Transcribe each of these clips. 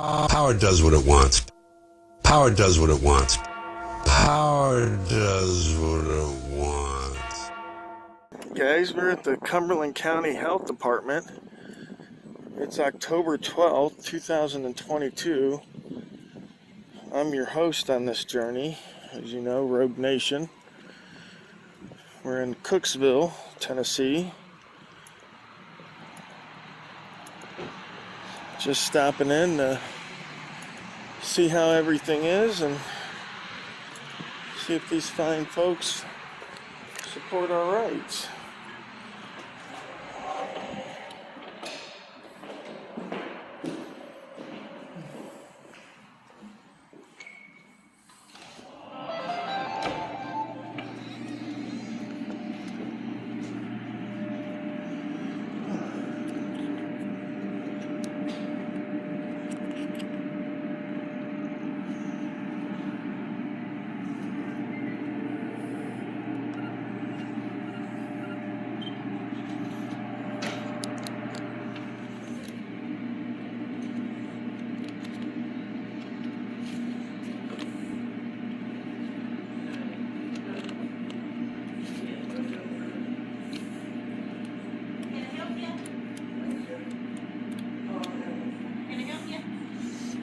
Power does what it wants. Power does what it wants. Power does what it wants. Guys, we're at the Cumberland County Health Department. It's October 12th, 2022. I'm your host on this journey, as you know, Rogue Nation. We're in Cooksville, Tennessee. Just stopping in to see how everything is and see if these fine folks support our rights.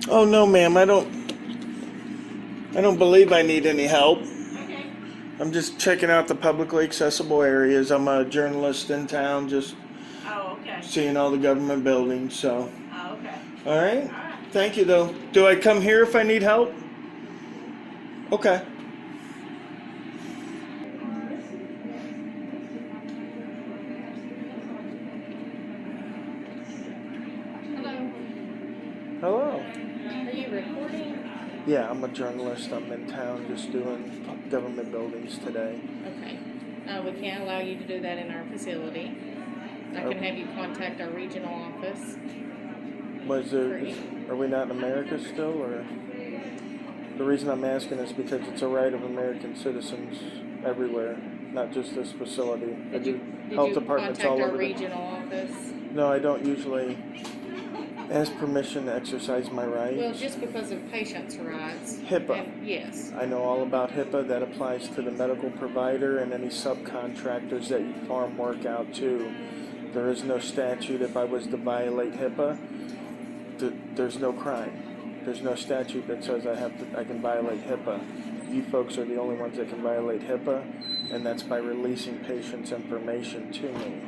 Oh no, ma'am, I don't believe I need any help. Okay. I'm just checking out the publicly accessible areas. I'm a journalist in town, just Oh, okay. seeing all the government buildings, so. Oh, okay. All right. All right. Thank you, though. Do I come here if I need help? Okay. Hello. Hello. Are you recording? Yeah, I'm a journalist. I'm in town just doing government buildings today. Okay. We can't allow you to do that in our facility. I can have you contact our regional office. Are we not in America still, or? The reason I'm asking is because it's a right of American citizens everywhere, not just this facility. Did you departments all contact our over regional office? No, I don't usually ask permission to exercise my rights. Well, just because of patients' rights. HIPAA. Yes. I know all about HIPAA. That applies to the medical provider and any subcontractors that you farm work out to. There is no statute if I was to violate HIPAA. There's no crime. There's no statute that says I can violate HIPAA. You folks are the only ones that can violate HIPAA, and that's by releasing patients' information to me.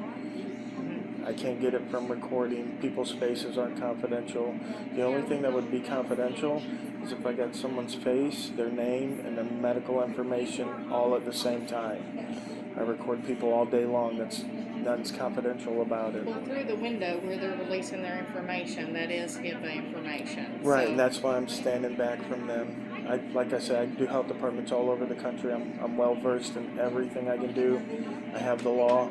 I can't get it from recording. People's faces aren't confidential. The only thing that would be confidential is if I got someone's face, their name, and the medical information all at the same time. I record people all day long. Nothing's confidential about it. Well, through the window where they're releasing their information, that is HIPAA information. Right, so. and that's why I'm standing back from them. Like I said, I do health departments all over the country. I'm well versed in everything I can do. I have the law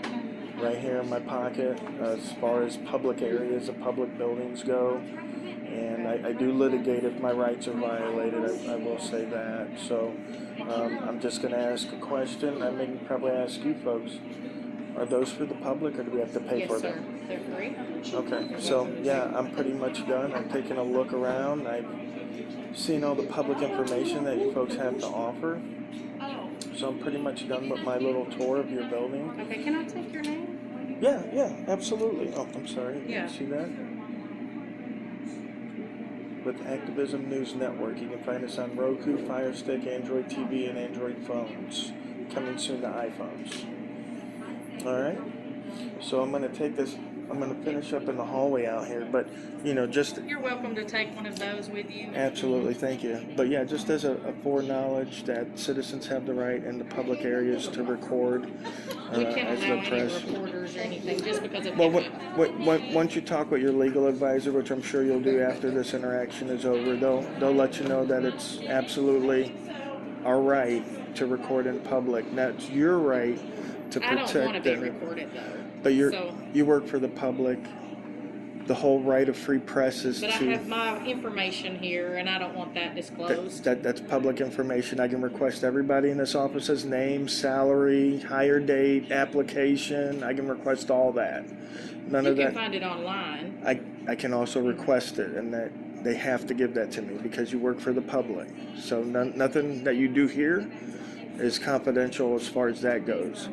right here in my pocket as far as public areas of public buildings go. And I do litigate if my rights are violated. I will say that. So I'm just going to ask a question. I may probably ask you folks. Are those for the public, or do we have to pay for them? Yes, sir. They're free. Okay, so yeah, I'm pretty much done. I'm taking a look around. I've seen all the public information that you folks have to offer. Oh. So I'm pretty much done with my little tour of your building. Okay, can I take your name? Yeah, absolutely. Oh, I'm sorry. Yeah. See that? With Activism News Network. You can find us on Roku, Fire Stick, Android TV, and Android phones. Coming soon to iPhones. Alright, so I'm going to finish up in the hallway out here, but, just... You're welcome to take one of those with you. Absolutely, thank you. But yeah, just as a foreknowledge that citizens have the right in the public areas to record We can't as allow the press. any reporters or anything just because of Well, HIPAA. once you talk with your legal advisor, which I'm sure you'll do after this interaction is over, they'll let you know that it's absolutely our right to record in public. That's your right to I protect don't want to be them. recorded though. But So- you work for the public. The whole right of free press is But I to... have my information here, and I don't want that disclosed. That's public information. I can request everybody in this office's name, salary, hire date, application. I can request all that. None You of can that. find it online. I can also request it, and that They have to give that to me because you work for the public. So nothing that you do here is confidential as far as that goes.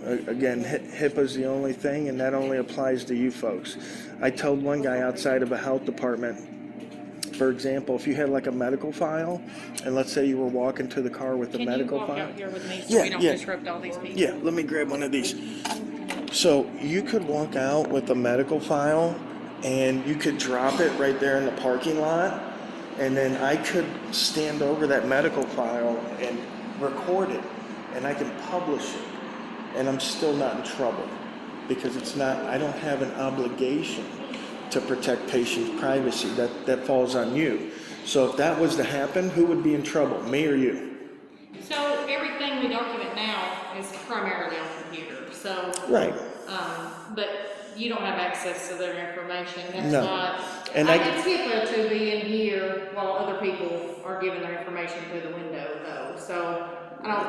Again, HIPAA's the only thing, and that only applies to you folks. I told one guy outside of a health department, for example, if you had like a medical file, and let's say you were walking to the car with a medical file. Can you walk out here with me so we don't disrupt all these people? Yeah, let me grab one of these. So you could walk out with a medical file, and you could drop it right there in the parking lot, and then I could stand over that medical file and record it, and I can publish it. And I'm still not in trouble because I don't have an obligation to protect patient privacy. That falls on you. So if that was to happen, who would be in trouble, me or you? So everything we document now is primarily on computer. So right. But you don't have access to their information. That's no. not. And I can skip to be in here while other people are giving their information through the window, though. So.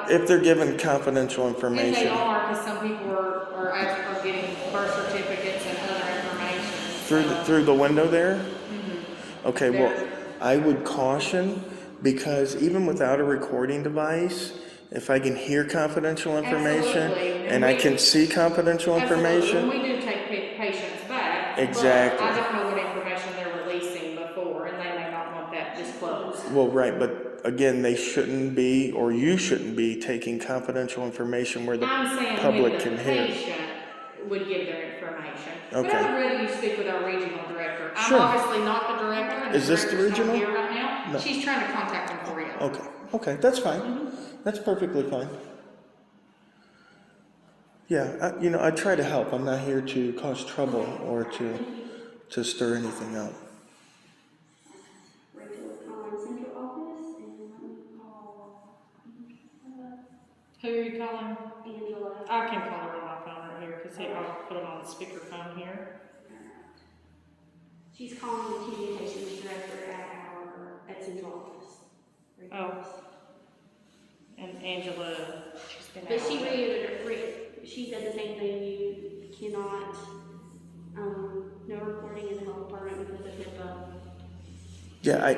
If they're given confidential information. If they are, because some people are getting birth certificates and other information. Through the window there? Mm-hmm. Okay, well, I would caution, because even without a recording device, if I can hear confidential information and I can see confidential information. We do take patients back. Exactly. But I don't know what information they're releasing before, and they may not want that disclosed. Well, right, but again, they shouldn't be, or you shouldn't be, taking confidential information where the public can hear. Patient would give their information. Okay. But I would rather you speak with our regional director. Sure. I'm obviously not the director. And is this the regional? Here right now. No. She's trying to contact them for you. Okay, that's fine. That's perfectly fine. Yeah, I try to help. I'm not here to cause trouble or to stir anything up. Who are you calling? Angela. I can call her on my phone right here because I'll put them on the speakerphone here. She's calling the communications director at Central Office. Oh. And Angela, she's been But out. she said the same thing. You cannot, no recording in the health department because of HIPAA. Yeah,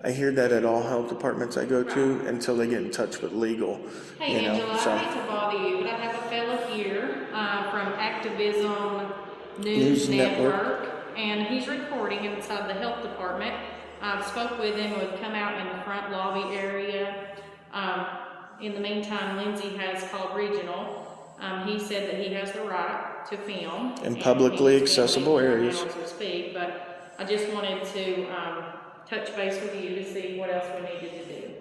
I hear that at all health departments I go to until they get in touch with legal. Hey, Angela, I hate to bother you, but I have a fellow here from Activism News Network, and he's recording inside the health department. I've spoke with him. We've come out in the front lobby area. In the meantime, Lindsay has called regional. He said that he has the right to film in publicly accessible areas. As we speak, but I just wanted to touch base with you to see what else we needed to do.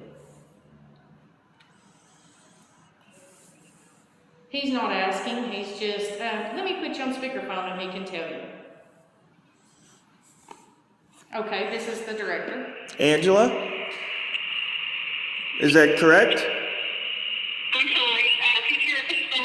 He's not asking, he's just, let me put you on speakerphone and he can tell you. Okay, this is the director. Angela? Is that correct? I'm sorry, could you repeat that?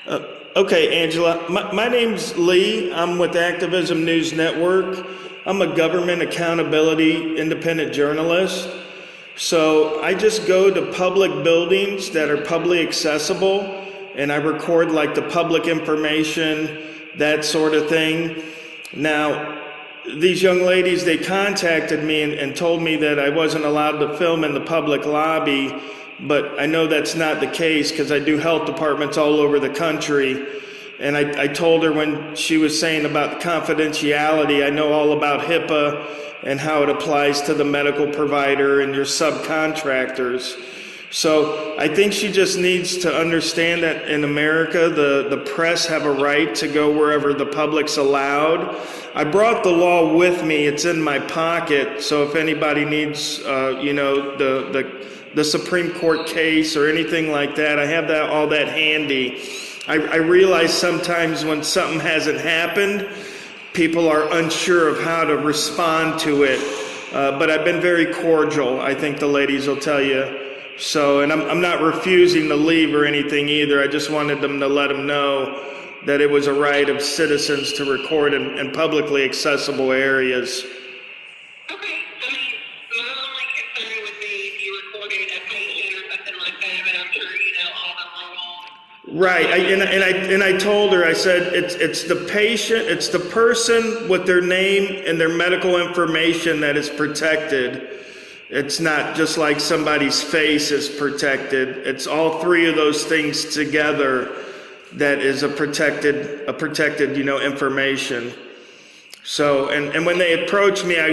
I apologize. Okay, Angela. My name's Lee. I'm with Activism News Network. I'm a government accountability independent journalist. So I just go to public buildings that are publicly accessible and I record like the public information, that sort of thing. Now, these young ladies, they contacted me and told me that I wasn't allowed to film in the public lobby, but I know that's not the case because I do health departments all over the country. And I told her when she was saying about confidentiality, I know all about HIPAA and how it applies to the medical provider and your subcontractors. So I think she just needs to understand that in America, the press have a right to go wherever the public's allowed. I brought the law with me. It's in my pocket. So if anybody needs, the Supreme Court case or anything like that, I have all that handy. I realize sometimes when something hasn't happened, people are unsure of how to respond to it. But I've been very cordial. I think the ladies will tell you. So, and I'm not refusing to leave or anything either. I just wanted them to let them know that it was a right of citizens to record in publicly accessible areas. Okay, I mean, my only concern would be if you recorded a patient or something like that, but I'm sure you know all the rules. Right, and I told her, I said, it's the patient, it's the person with their name and their medical information that is protected. It's not just like somebody's face is protected. It's all three of those things together that is a protected, information. So, and when they approached me, I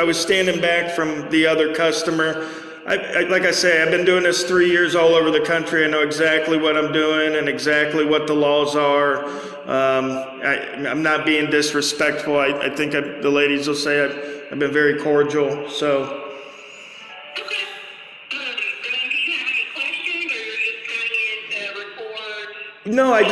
was standing back from the other customer. Like I say, I've been doing this 3 years all over the country. I know exactly what I'm doing and exactly what the laws are. I'm not being disrespectful. I think the ladies will say I've been very cordial. So. Okay. Do you have any questions, or you're just coming in to record? No, I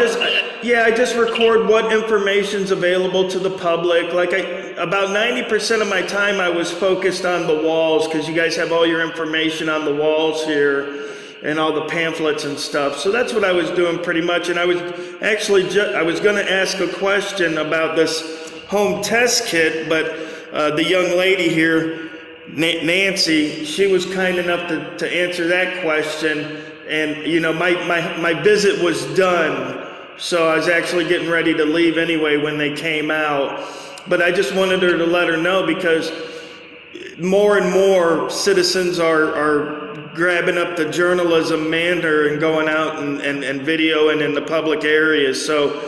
just record what information's available to the public. Like about 90% of my time I was focused on the walls, because you guys have all your information on the walls here and all the pamphlets and stuff. So that's what I was doing pretty much. And I was actually I was going to ask a question about this home test kit, but the young lady here, Nancy, she was kind enough to answer that question. And my visit was done, so I was actually getting ready to leave anyway when they came out. But I just wanted her to let her know, because more and more citizens are grabbing up the journalism mantle and going out and videoing in the public areas. So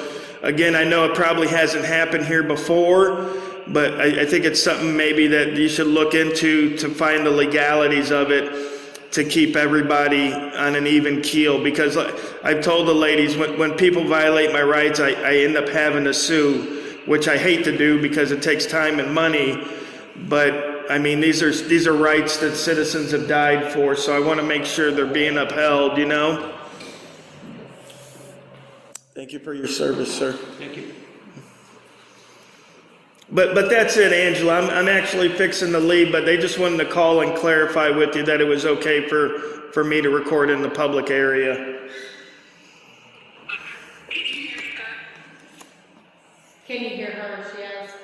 again, I know it probably hasn't happened here before, but I think it's something maybe that you should look into to find the legalities of it, to keep everybody on an even keel. Because I've told the ladies, when people violate my rights, I end up having to sue, which I hate to do because it takes time and money. But I mean, these are rights that citizens have died for, so I want to make sure they're being upheld, Thank you for your service, sir. Thank you. But that's it, Angela. I'm actually fixing to leave, but they just wanted to call and clarify with you that it was okay for me to record in the public area. Can you hear her? She asked.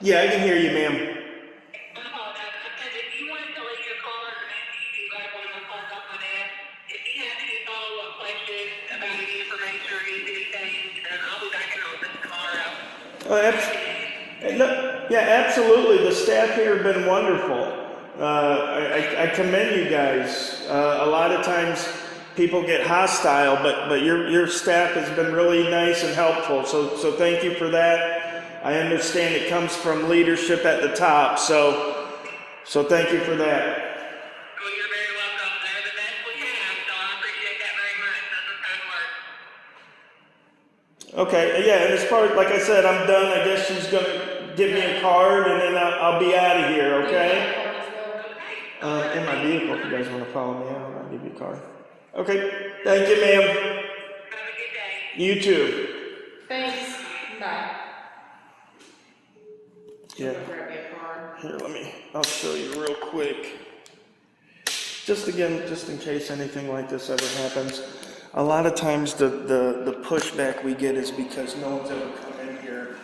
Yeah, I can hear you, ma'am. I apologize. I said if you wanted to leave your caller a message, you can go to one of my calls off my desk. If you have any follow-up questions about any information or anything, I'll be back in office tomorrow. Yeah, absolutely. The staff here have been wonderful. I commend you guys. A lot of times people get hostile, but your staff has been really nice and helpful. So thank you for that. I understand it comes from leadership at the top. So thank you for that. Well, you're very welcome. They're the best we have, so I appreciate that very much. That's a kind word. Okay, yeah, and as far as, like I said, I'm done. I guess she's gonna give me a card, and then I'll be out of here, okay? In my vehicle, if you guys want to follow me out, I'll give you a card. Okay, thank you, ma'am. Have a good day. You too. Thanks. Bye. Yeah. Grab your card. Here, I'll show you real quick. Just in case anything like this ever happens. A lot of times the pushback we get is because no one's ever come in here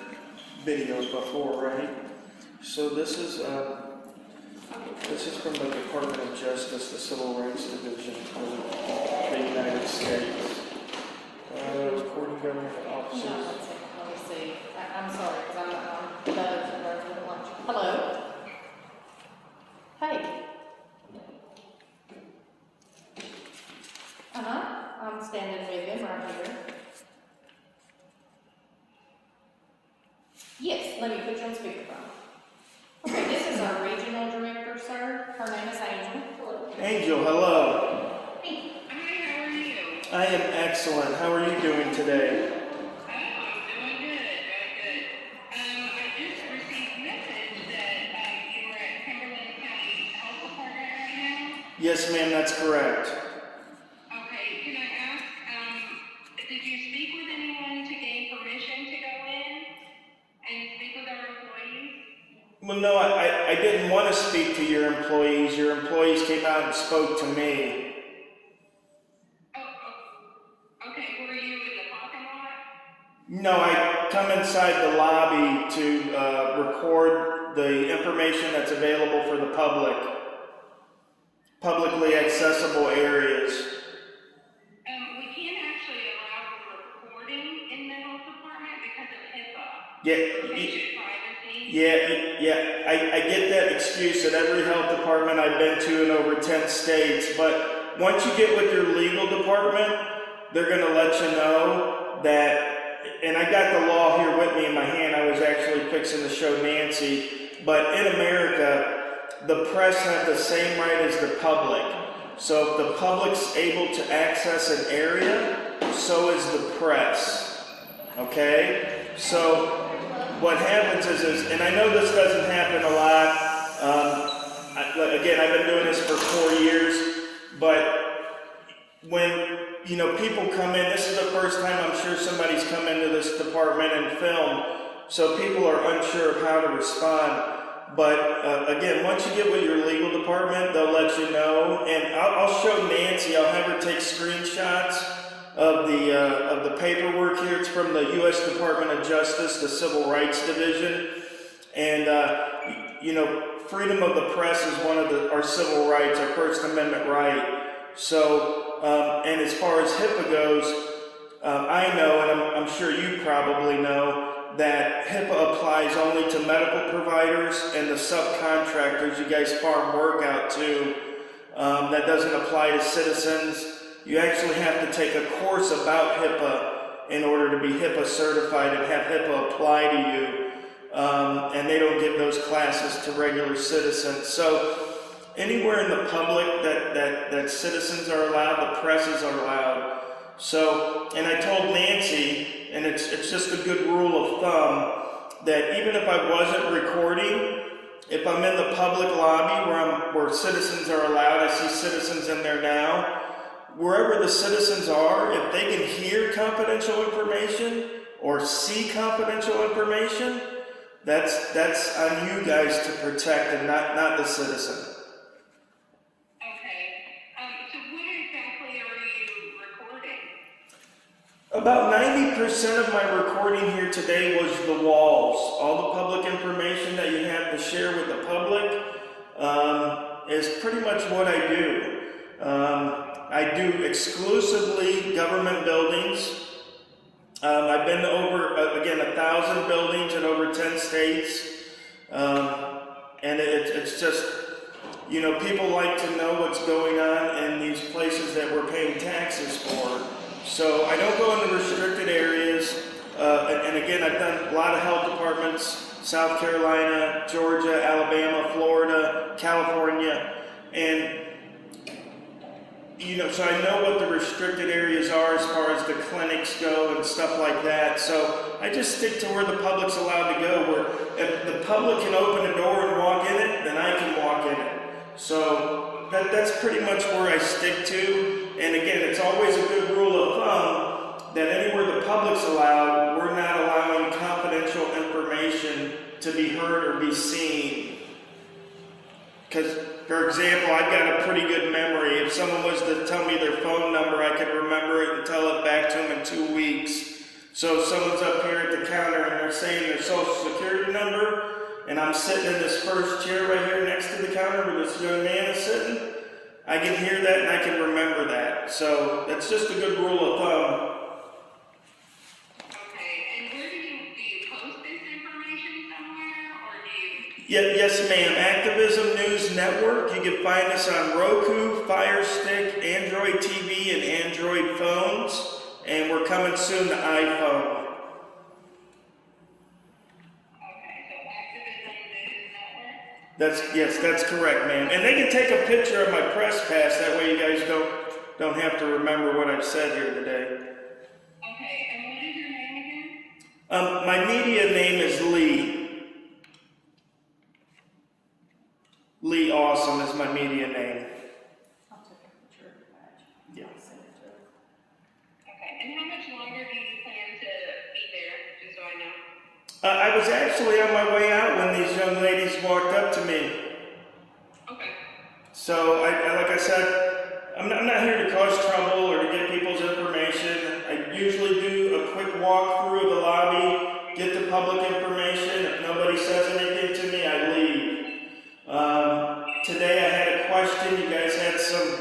videos before, right? So this is from the Department of Justice, the Civil Rights Division of the United States. Recording government officers. Let me see. I'm sorry, because I'm not on lunch. Hello? Hey. I'm standing with him right here. Yes, let me put you on speakerphone. Okay, this is our regional director, sir. Her name is Angel. Hello. Angel, hello. Hey. Hi, how are you? I am excellent. How are you doing today? Oh, I'm doing good, very good. I just received a message that you were at Cumberland County Health Department right now. Yes, ma'am, that's correct. Okay, can I ask, did you speak with anyone to gain permission to go in and speak with our employees? Well, no, I didn't want to speak to your employees. Your employees came out and spoke to me. Oh, okay, were you in the parking lot? No, I come inside the lobby to record the information that's available for the publicly accessible areas. We can't actually allow patient privacy. I get that excuse at every health department I've been to in over 10 states, but once you get with your legal department, they're going to let you know that, and I got the law here with me in my hand, I was actually fixing to show Nancy, but in America, the press have the same right as the public. So if the public's able to access an area, so is the press. Okay? So what happens is, and I know this doesn't happen a lot. Again, I've been doing this for 4 years, but when people come in, this is the first time I'm sure somebody's come into this department and film, so people are unsure of how to respond. But again, once you get with your legal department, they'll let you know, and I'll show Nancy. I'll have her take screenshots of the paperwork here. It's from the U.S. Department of Justice, the Civil Rights Division, and freedom of the press is one of our civil rights, our First Amendment right. So, and as far as HIPAA goes, I know, and I'm sure you probably know, that HIPAA applies only to medical providers and the subcontractors you guys farm work out to. That doesn't apply to citizens. You actually have to take a course about HIPAA in order to be HIPAA certified and have HIPAA apply to you. And they don't give those classes to regular citizens. So anywhere in the public that citizens are allowed, the presses are allowed. So, and I told Nancy, and it's just a good rule of thumb, that even if I wasn't recording, if I'm in the public lobby where citizens are allowed, I see citizens in there now, wherever the citizens are, if they can hear confidential information or see confidential information, that's on you guys to protect and not the citizen. About 90% of my recording here today was the walls. All the public information that you have to share with the public is pretty much what I do. I do exclusively government buildings. I've been to over, again, 1,000 buildings in over 10 states. And it's just, people like to know what's going on in these places that we're paying taxes for. So I don't go into restricted areas, and again, I've done a lot of health departments, South Carolina, Georgia, Alabama, Florida, California, and so I know what the restricted areas are as far as the clinics go and stuff like that. So I just stick to where the public's allowed to go, where if the public can open a door and walk in it, then I can walk in it. So that's pretty much where I stick to. And again, it's always a good rule of thumb that anywhere the public's allowed, we're not allowing confidential information to be heard or be seen. Because, for example, I've got a pretty good memory. If someone was to tell me their phone number, I could remember it and tell it back to them in 2 weeks. So if someone's up here at the counter and they're saying their social security number, and I'm sitting in this first chair right here next to the counter where this young man is sitting, I can hear that and I can remember that. So that's just a good rule of thumb. Okay, and where do you post this information somewhere, or do you? Yes, ma'am. Activism News Network. You can find us on Roku, Fire Stick, Android TV, and Android phones. And we're coming soon to iPhone. Yes, that's correct, ma'am. And they can take a picture of my press pass. That way you guys don't have to remember what I've said here today. Okay, and what is your name again? My media name is Lee. Lee Awesome is my media name. I'll take a picture of the badge. Yeah. I'll send it to her. Okay, and how much longer do you plan to be there, just so I know? I was actually on my way out when these young ladies walked up to me. Okay. So, like I said, I'm not here to cause trouble or to get people's information. I usually do a quick walk through the lobby, get the public information. If nobody says anything to me, I leave. Today I had a question. You guys had some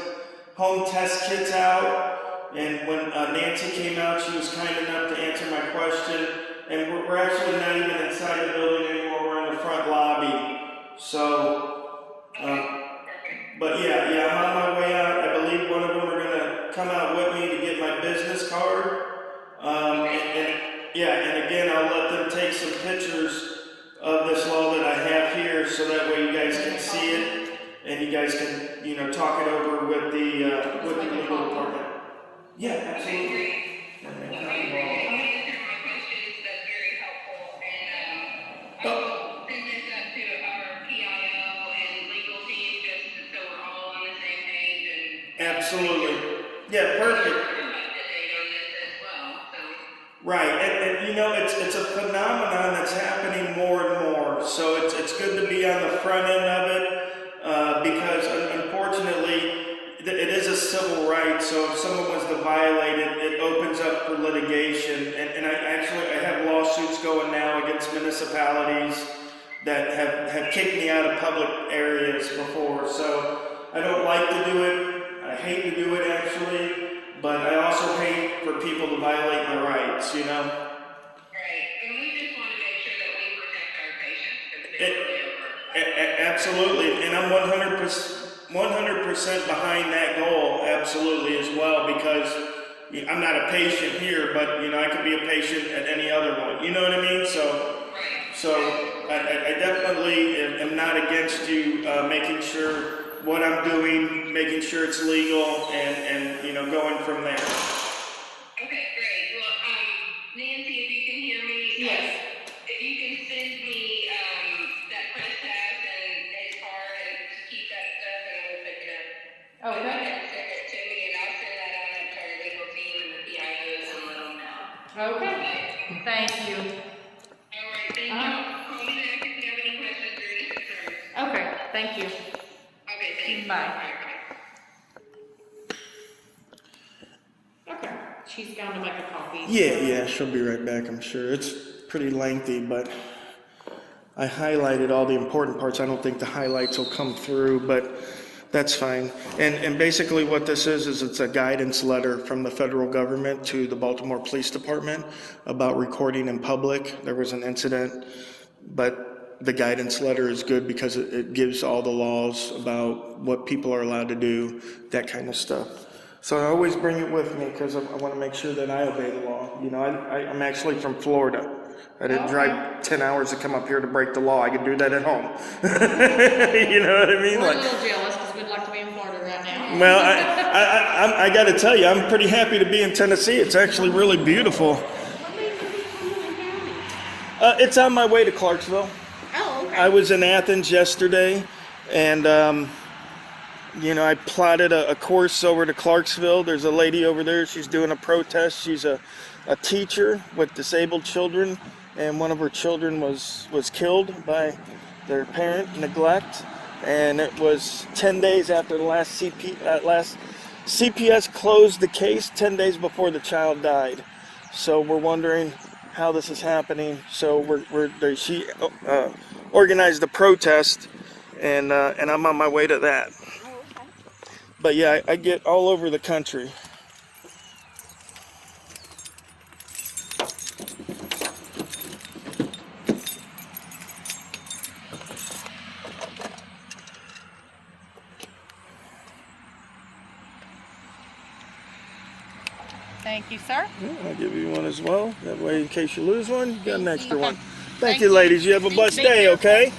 home test kits out, and when Nancy came out, she was kind enough to answer my question. and we're actually not even inside the building anymore. We're in the front lobby. So, but yeah, I'm on my way out. I believe one of them are gonna come out with me to get my business card. And again, I'll let them take some pictures of this law that I have here, so that way you guys can see it, and you guys can, you know, talk it over with the legal department. Yeah, absolutely. Absolutely. Yeah, perfect. Right, and you know, it's a phenomenon that's happening more and more. So it's good to be on the front end of it, because unfortunately it is a civil right. So if someone was to violate it, it opens up for litigation. And I have lawsuits going now against municipalities that have kicked me out of public areas before. So I don't like to do it. I hate to do it actually, but I also hate for people to violate my rights, you know? Right, and we just want to make sure that we protect our patients, because it's really over. Absolutely, and I'm 100% behind that goal, absolutely, as well, because I'm not a patient here, but, you know, I could be a patient at any other one, you know what I mean? So I definitely am not against you making sure what I'm doing, making sure it's legal, and you know, going from there. Okay, great. Well, Nancy, if you can hear me, Yes. If you can send me that press pass and his card and keep that stuff, and I will pick it up. Okay. And send it to me, and I'll send that on up to our legal team and the PIOs and let them know. Okay. Thank you. All right, thank you. Call me back if you have any questions or any concerns. Okay, thank you. Okay, thanks. Bye. Bye. Okay, she's gone to make a coffee. Yeah, she'll be right back, I'm sure. It's pretty lengthy, but I highlighted all the important parts. I don't think the highlights will come through, but that's fine. And basically what this is it's a guidance letter from the federal government to the Baltimore Police Department about recording in public. There was an incident, but the guidance letter is good because it gives all the laws about what people are allowed to do, that kind of stuff. So I always bring it with me because I want to make sure that I obey the law. You know, I'm actually from Florida. I didn't drive 10 hours to come up here to break the law. I could do that at home. You know what I mean? We're a little jealous because we'd like to be in Florida right now. Well, I got to tell you, I'm pretty happy to be in Tennessee. It's actually really beautiful. It's on my way to Clarksville. Oh, okay. I was in Athens yesterday, and you know, I plotted a course over to Clarksville. There's a lady over there. She's doing a protest. She's a teacher with disabled children, and one of her children was killed by their parent neglect. And it was 10 days after the last CPS closed the case, 10 days before the child died. So we're wondering how this is happening. So she organized a protest, and I'm on my way to that. But yeah, I get all over the country. Thank you, sir. Yeah, I'll give you one as well. That way, in case you lose one, you got an extra one. Thank you, ladies. You have a blessed day, okay?